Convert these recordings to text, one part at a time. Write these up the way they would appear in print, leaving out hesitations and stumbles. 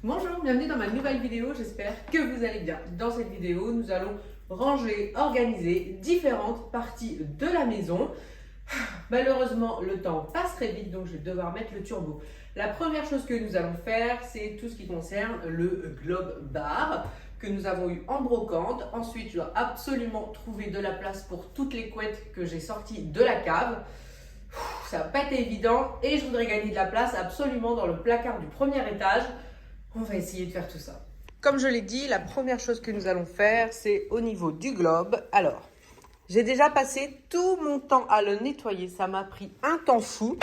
Bonjour, bienvenue dans ma nouvelle vidéo, j'espère que vous allez bien. Dans cette vidéo, nous allons ranger, organiser différentes parties de la maison. Malheureusement, le temps passe très vite, donc je vais devoir mettre le turbo. La première chose que nous allons faire, c'est tout ce qui concerne le globe bar que nous avons eu en brocante. Ensuite, je dois absolument trouver de la place pour toutes les couettes que j'ai sorties de la cave. Ça va pas être évident et je voudrais gagner de la place absolument dans le placard du premier étage. On va essayer de faire tout ça. Comme je l'ai dit, la première chose que nous allons faire, c'est au niveau du globe. Alors, j'ai déjà passé tout mon temps à le nettoyer. Ça m'a pris un temps fou.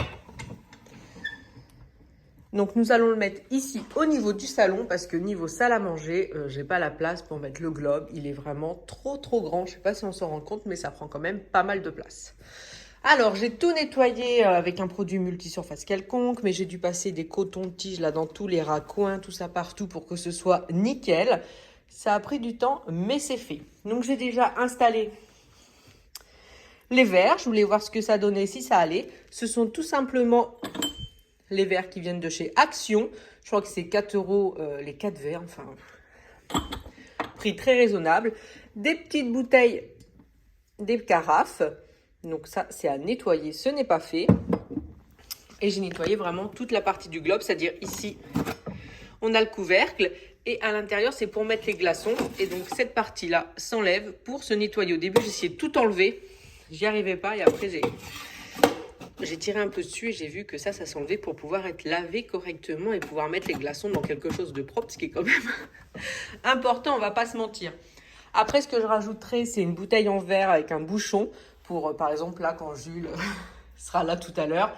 Donc, nous allons le mettre ici au niveau du salon parce que niveau salle à manger, j'ai pas la place pour mettre le globe. Il est vraiment trop grand. Je sais pas si on s'en rend compte, mais ça prend quand même pas mal de place. Alors, j'ai tout nettoyé avec un produit multisurface quelconque, mais j'ai dû passer des cotons-tiges là dans tous les raccoins, tout ça partout pour que ce soit nickel. Ça a pris du temps, mais c'est fait. Donc, j'ai déjà installé les verres. Je voulais voir ce que ça donnait, si ça allait. Ce sont tout simplement les verres qui viennent de chez Action. Je crois que c'est 4 € les 4 verres, enfin, prix très raisonnable. Des petites bouteilles, des carafes. Donc ça, c'est à nettoyer, ce n'est pas fait. Et j'ai nettoyé vraiment toute la partie du globe, c'est-à-dire ici, on a le couvercle. Et à l'intérieur, c'est pour mettre les glaçons. Et donc cette partie-là s'enlève pour se nettoyer. Au début, j'ai essayé de tout enlever. J'y arrivais pas et après, j'ai tiré un peu dessus et j'ai vu que ça s'enlevait pour pouvoir être lavé correctement et pouvoir mettre les glaçons dans quelque chose de propre, ce qui est quand même important, on va pas se mentir. Après, ce que je rajouterai, c'est une bouteille en verre avec un bouchon. Pour, par exemple, là, quand Jules sera là tout à l'heure,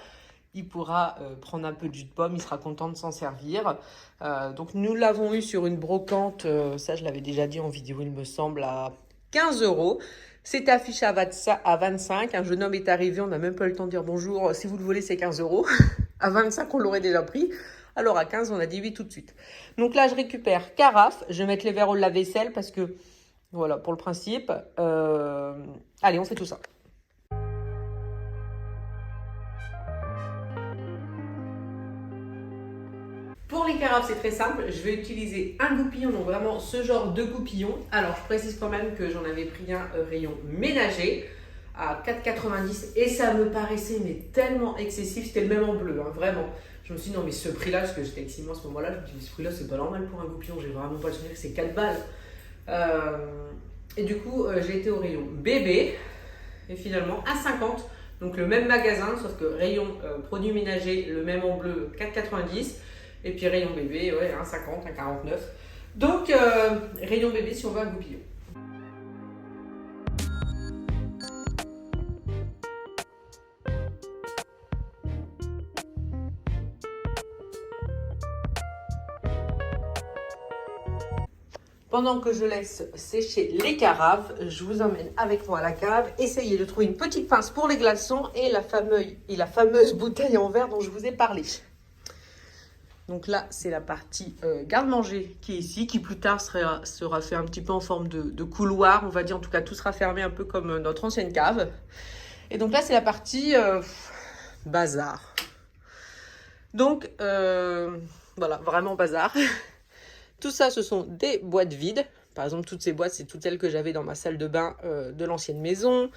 il pourra prendre un peu de jus de pomme, il sera content de s'en servir. Donc, nous l'avons eu sur une brocante, ça, je l'avais déjà dit en vidéo, il me semble, à 15 €. C'est affiché à 25. Un jeune homme est arrivé, on n'a même pas eu le temps de dire bonjour. Si vous le voulez, c'est 15 €. À 25, on l'aurait déjà pris. Alors, à 15, on a dit oui tout de suite. Donc là, je récupère carafe. Je vais mettre les verres au lave-vaisselle parce que, voilà, pour le principe. Allez, on fait tout ça. Pour les carafes, c'est très simple. Je vais utiliser un goupillon, donc vraiment ce genre de goupillon. Alors, je précise quand même que j'en avais pris un rayon ménager à 4,90 € et ça me paraissait mais tellement excessif. C'était le même en bleu, hein, vraiment. Je me suis dit, non, mais ce prix-là, parce que j'étais avec Simon à ce moment-là, je me suis dit, ce prix-là, c'est pas normal pour un goupillon. J'ai vraiment pas le souvenir que c'est 4 balles. Et du coup, j'ai été au rayon bébé et finalement à 50. Donc, le même magasin, sauf que rayon produits ménagers, le même en bleu, 4,90 €. Et puis rayon bébé, ouais, 1,50, 1,49. Donc, rayon bébé si on veut un goupillon. Pendant que je laisse sécher les carafes, je vous emmène avec moi à la cave. Essayez de trouver une petite pince pour les glaçons et la fameuse bouteille en verre dont je vous ai parlé. Donc là, c'est la partie garde-manger qui est ici, qui plus tard sera fait un petit peu en forme de couloir. On va dire, en tout cas, tout sera fermé un peu comme notre ancienne cave. Et donc là, c'est la partie bazar. Donc, voilà, vraiment bazar. Tout ça, ce sont des boîtes vides. Par exemple, toutes ces boîtes, c'est toutes celles que j'avais dans ma salle de bain de l'ancienne maison,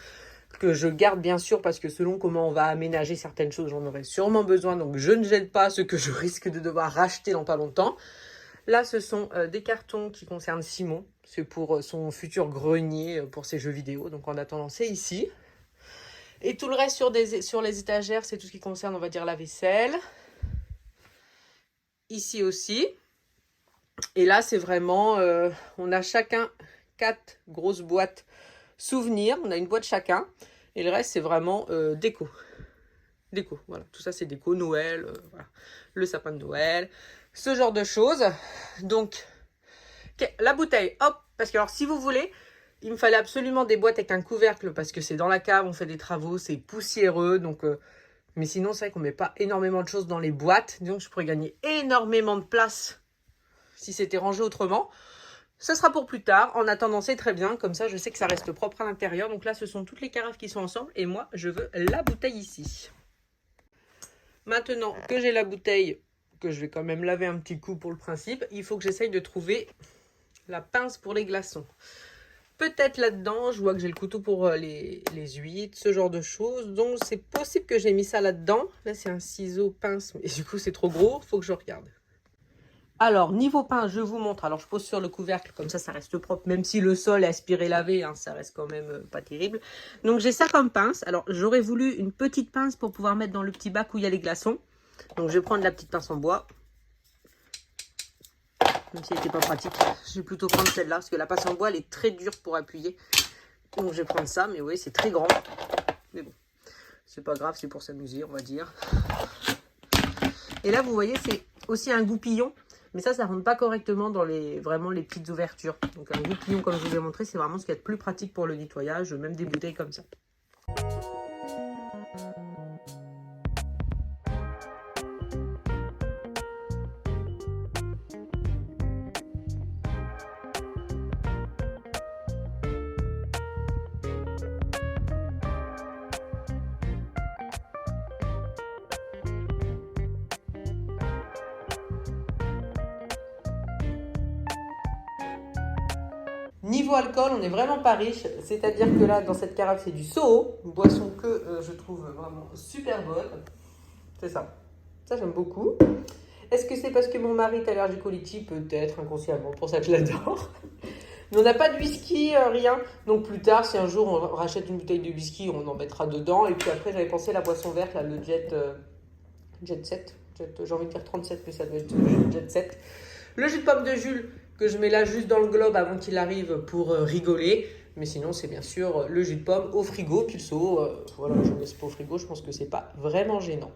que je garde bien sûr parce que selon comment on va aménager certaines choses, j'en aurai sûrement besoin. Donc, je ne jette pas ce que je risque de devoir racheter dans pas longtemps. Là, ce sont des cartons qui concernent Simon. C'est pour son futur grenier pour ses jeux vidéo. Donc, en attendant, c'est ici. Et tout le reste sur les étagères, c'est tout ce qui concerne, on va dire, la vaisselle. Ici aussi. Et là, c'est vraiment, on a chacun 4 grosses boîtes souvenirs. On a une boîte chacun. Et le reste, c'est vraiment déco. Déco, voilà. Tout ça, c'est déco, Noël, voilà. Le sapin de Noël, ce genre de choses. Donc, la bouteille, hop. Parce que alors, si vous voulez, il me fallait absolument des boîtes avec un couvercle. Parce que c'est dans la cave, on fait des travaux, c'est poussiéreux. Donc, mais sinon, c'est vrai qu'on ne met pas énormément de choses dans les boîtes. Donc, je pourrais gagner énormément de place si c'était rangé autrement. Ce sera pour plus tard. En attendant, c'est très bien. Comme ça, je sais que ça reste propre à l'intérieur. Donc là, ce sont toutes les carafes qui sont ensemble. Et moi, je veux la bouteille ici. Maintenant que j'ai la bouteille que je vais quand même laver un petit coup pour le principe, il faut que j'essaye de trouver la pince pour les glaçons. Peut-être là-dedans, je vois que j'ai le couteau pour les huîtres, ce genre de choses. Donc, c'est possible que j'ai mis ça là-dedans. Là, c'est un ciseau pince, mais du coup, c'est trop gros. Il faut que je regarde. Alors, niveau pince, je vous montre. Alors, je pose sur le couvercle, comme ça reste propre. Même si le sol est aspiré, lavé, hein, ça reste quand même pas terrible. Donc, j'ai ça comme pince. Alors, j'aurais voulu une petite pince pour pouvoir mettre dans le petit bac où il y a les glaçons. Donc, je vais prendre la petite pince en bois. Même si elle n'était pas pratique, je vais plutôt prendre celle-là. Parce que la pince en bois, elle est très dure pour appuyer. Donc, je vais prendre ça. Mais oui, c'est très grand. Mais bon, c'est pas grave, c'est pour s'amuser, on va dire. Et là, vous voyez, c'est aussi un goupillon. Mais ça rentre pas correctement dans vraiment les petites ouvertures. Donc un goupillon, comme je vous ai montré, c'est vraiment ce qu'il y a de plus pratique pour le nettoyage, même des bouteilles comme ça. Niveau alcool, on n'est vraiment pas riche, c'est-à-dire que là, dans cette carafe, c'est du Soho, une boisson que je trouve vraiment super bonne. C'est ça. Ça, j'aime beaucoup. Est-ce que c'est parce que mon mari est allergique au litchi? Peut-être, inconsciemment, pour ça que je l'adore. Mais on n'a pas de whisky, rien. Donc plus tard, si un jour on rachète une bouteille de whisky, on en mettra dedans. Et puis après, j'avais pensé à la boisson verte, là, le Jet 7. J'ai envie de dire 37, mais ça doit être Jet 7. Le jus de pomme de Jules, que je mets là juste dans le globe avant qu'il arrive pour rigoler. Mais sinon, c'est bien sûr le jus de pomme au frigo, puis le seau. Voilà, je ne laisse pas au frigo, je pense que c'est pas vraiment gênant.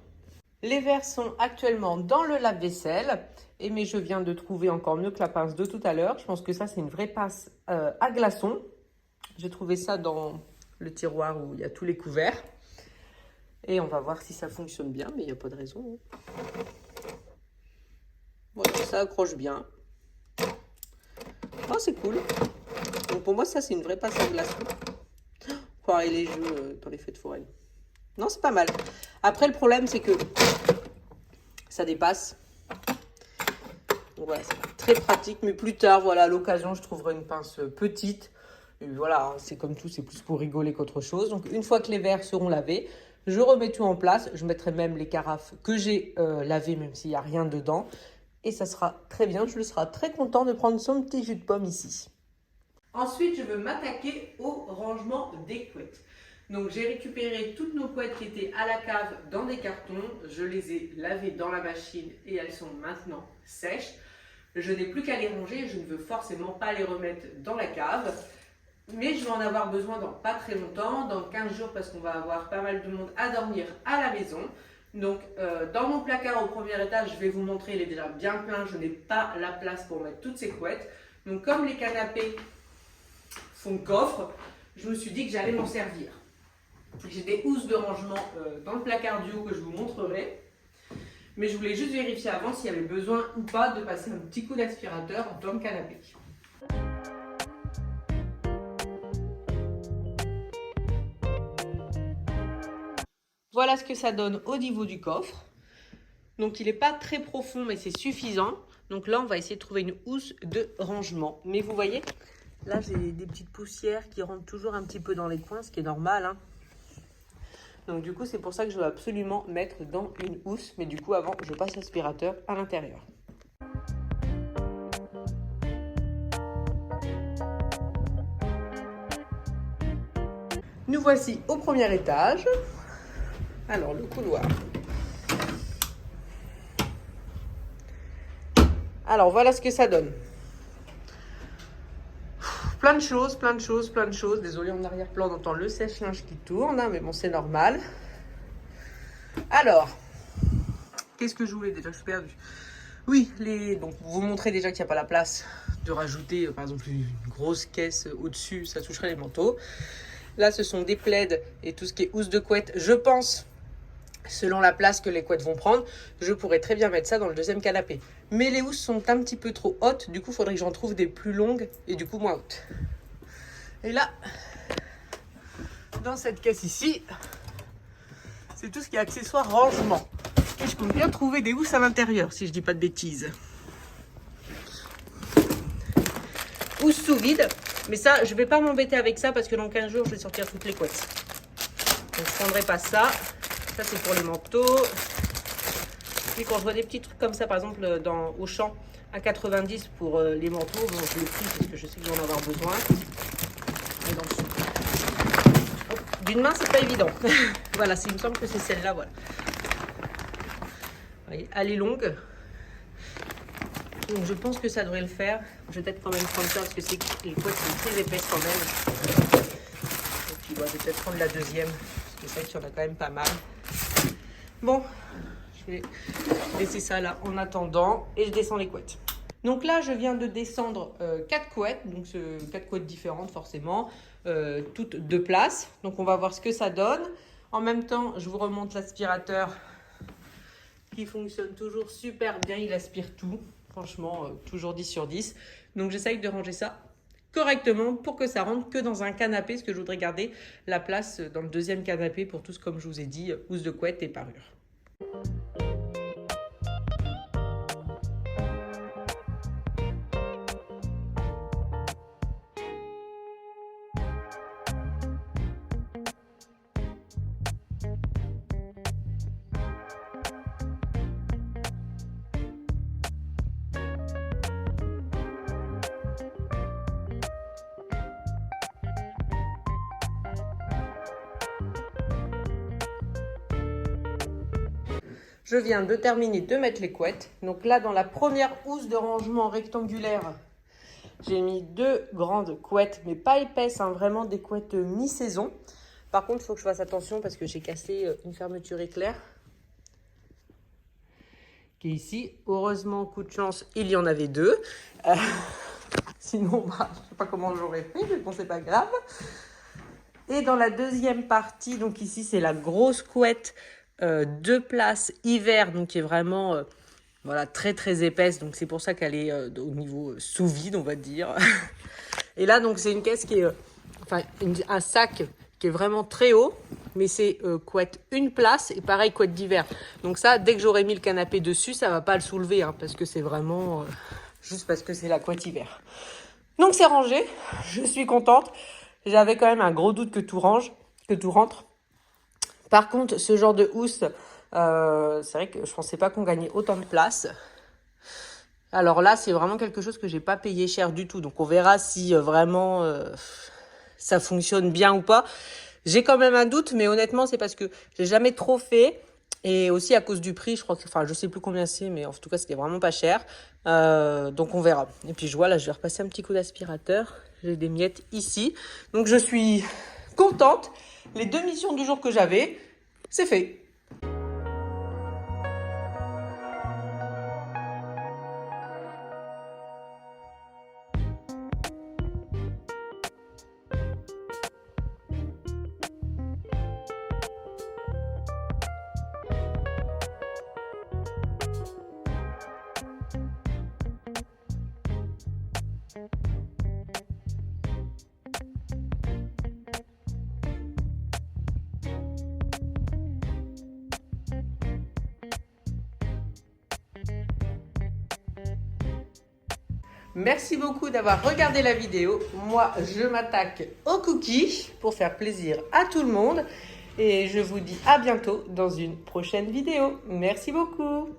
Les verres sont actuellement dans le lave-vaisselle. Mais je viens de trouver encore mieux que la pince de tout à l'heure. Je pense que ça, c'est une vraie pince à glaçons. J'ai trouvé ça dans le tiroir où il y a tous les couverts. Et on va voir si ça fonctionne bien, mais il n'y a pas de raison. Voilà, ça accroche bien. Oh, c'est cool. Donc pour moi, ça, c'est une vraie pince à glaçons. Pareil, les jeux dans les feux de forêt. Non, c'est pas mal. Après, le problème, c'est que ça dépasse. Donc voilà, c'est très pratique. Mais plus tard, voilà, à l'occasion, je trouverai une pince petite. Et voilà, c'est comme tout, c'est plus pour rigoler qu'autre chose. Donc une fois que les verres seront lavés, je remets tout en place. Je mettrai même les carafes que j'ai lavées, même s'il n'y a rien dedans. Et ça sera très bien. Je serai très content de prendre son petit jus de pomme ici. Ensuite, je veux m'attaquer au rangement des couettes. Donc, j'ai récupéré toutes nos couettes qui étaient à la cave dans des cartons. Je les ai lavées dans la machine et elles sont maintenant sèches. Je n'ai plus qu'à les ranger. Je ne veux forcément pas les remettre dans la cave. Mais je vais en avoir besoin dans pas très longtemps, dans 15 jours, parce qu'on va avoir pas mal de monde à dormir à la maison. Donc, dans mon placard au premier étage, je vais vous montrer, il est déjà bien plein. Je n'ai pas la place pour mettre toutes ces couettes. Donc, comme les canapés font coffre, je me suis dit que j'allais m'en servir. J'ai des housses de rangement dans le placard du haut que je vous montrerai. Mais je voulais juste vérifier avant s'il y avait besoin ou pas de passer un petit coup d'aspirateur dans le canapé. Voilà ce que ça donne au niveau du coffre. Donc il n'est pas très profond, mais c'est suffisant. Donc là, on va essayer de trouver une housse de rangement. Mais vous voyez, là, j'ai des petites poussières qui rentrent toujours un petit peu dans les coins, ce qui est normal, hein. Donc du coup, c'est pour ça que je veux absolument mettre dans une housse. Mais du coup, avant, je passe l'aspirateur à l'intérieur. Nous voici au premier étage. Alors, le couloir. Alors, voilà ce que ça donne. Plein de choses, plein de choses, plein de choses. Désolée, en arrière-plan, on entend le sèche-linge qui tourne, hein, mais bon, c'est normal. Alors, qu'est-ce que je voulais déjà? Je suis perdue. Oui, donc vous montrez déjà qu'il n'y a pas la place de rajouter, par exemple, une grosse caisse au-dessus, ça toucherait les manteaux. Là, ce sont des plaids et tout ce qui est housse de couette. Je pense, selon la place que les couettes vont prendre, je pourrais très bien mettre ça dans le deuxième canapé. Mais les housses sont un petit peu trop hautes, du coup, il faudrait que j'en trouve des plus longues et du coup moins hautes. Et là, dans cette caisse ici, c'est tout ce qui est accessoires rangement. Et je compte bien trouver des housses à l'intérieur, si je dis pas de bêtises. Housse sous vide. Mais ça, je vais pas m'embêter avec ça parce que dans 15 jours, je vais sortir toutes les couettes. Donc je prendrai pas ça. Ça, c'est pour les manteaux. Puis quand je vois des petits trucs comme ça, par exemple, dans Auchan, à 90 pour les manteaux, bon, je l'ai pris parce que je sais que je vais en avoir besoin. Et dans le dessous. D'une main, c'est pas évident. Voilà, il me semble que c'est celle-là, voilà. Vous voyez, elle est longue. Donc je pense que ça devrait le faire. Je vais peut-être quand même prendre ça parce que les couettes sont très épaisses quand même. Et puis ouais, je vais peut-être prendre la deuxième. Parce que c'est vrai qu'il y en a quand même pas mal. Bon, je vais laisser ça là en attendant. Et je descends les couettes. Donc là, je viens de descendre 4 couettes. Donc 4 couettes différentes forcément. Toutes 2 places. Donc on va voir ce que ça donne. En même temps, je vous remonte l'aspirateur qui fonctionne toujours super bien. Il aspire tout. Franchement, toujours 10 sur 10. Donc, j'essaye de ranger ça correctement pour que ça rentre que dans un canapé. Parce que je voudrais garder la place dans le deuxième canapé pour tous, comme je vous ai dit, housse de couette et parure. Je viens de terminer de mettre les couettes. Donc là, dans la première housse de rangement rectangulaire, j'ai mis 2 grandes couettes, mais pas épaisses, hein, vraiment des couettes mi-saison. Par contre, il faut que je fasse attention parce que j'ai cassé une fermeture éclair qui est ici. Heureusement, coup de chance, il y en avait 2. Sinon, bah, je ne sais pas comment j'aurais fait, mais bon, c'est pas grave. Et dans la deuxième partie, donc ici, c'est la grosse couette 2 places hiver, donc qui est vraiment voilà, très très épaisse. Donc c'est pour ça qu'elle est au niveau sous vide, on va dire. Et là, donc c'est une caisse qui est, enfin un sac qui est vraiment très haut, mais c'est couette 1 place et pareil couette d'hiver. Donc ça, dès que j'aurai mis le canapé dessus, ça va pas le soulever, hein, parce que c'est vraiment juste parce que c'est la couette hiver. Donc c'est rangé, je suis contente. J'avais quand même un gros doute que tout rentre. Par contre, ce genre de housse, c'est vrai que je pensais pas qu'on gagnait autant de place. Alors là, c'est vraiment quelque chose que j'ai pas payé cher du tout. Donc on verra si vraiment ça fonctionne bien ou pas. J'ai quand même un doute, mais honnêtement, c'est parce que j'ai jamais trop fait. Et aussi à cause du prix, je crois que, enfin, je sais plus combien c'est, mais en tout cas, c'était vraiment pas cher. Donc on verra. Et puis je vois, là, je vais repasser un petit coup d'aspirateur. J'ai des miettes ici. Donc je suis contente. Les 2 missions du jour que j'avais, c'est fait. Merci beaucoup d'avoir regardé la vidéo. Moi, je m'attaque aux cookies pour faire plaisir à tout le monde. Et je vous dis à bientôt dans une prochaine vidéo. Merci beaucoup.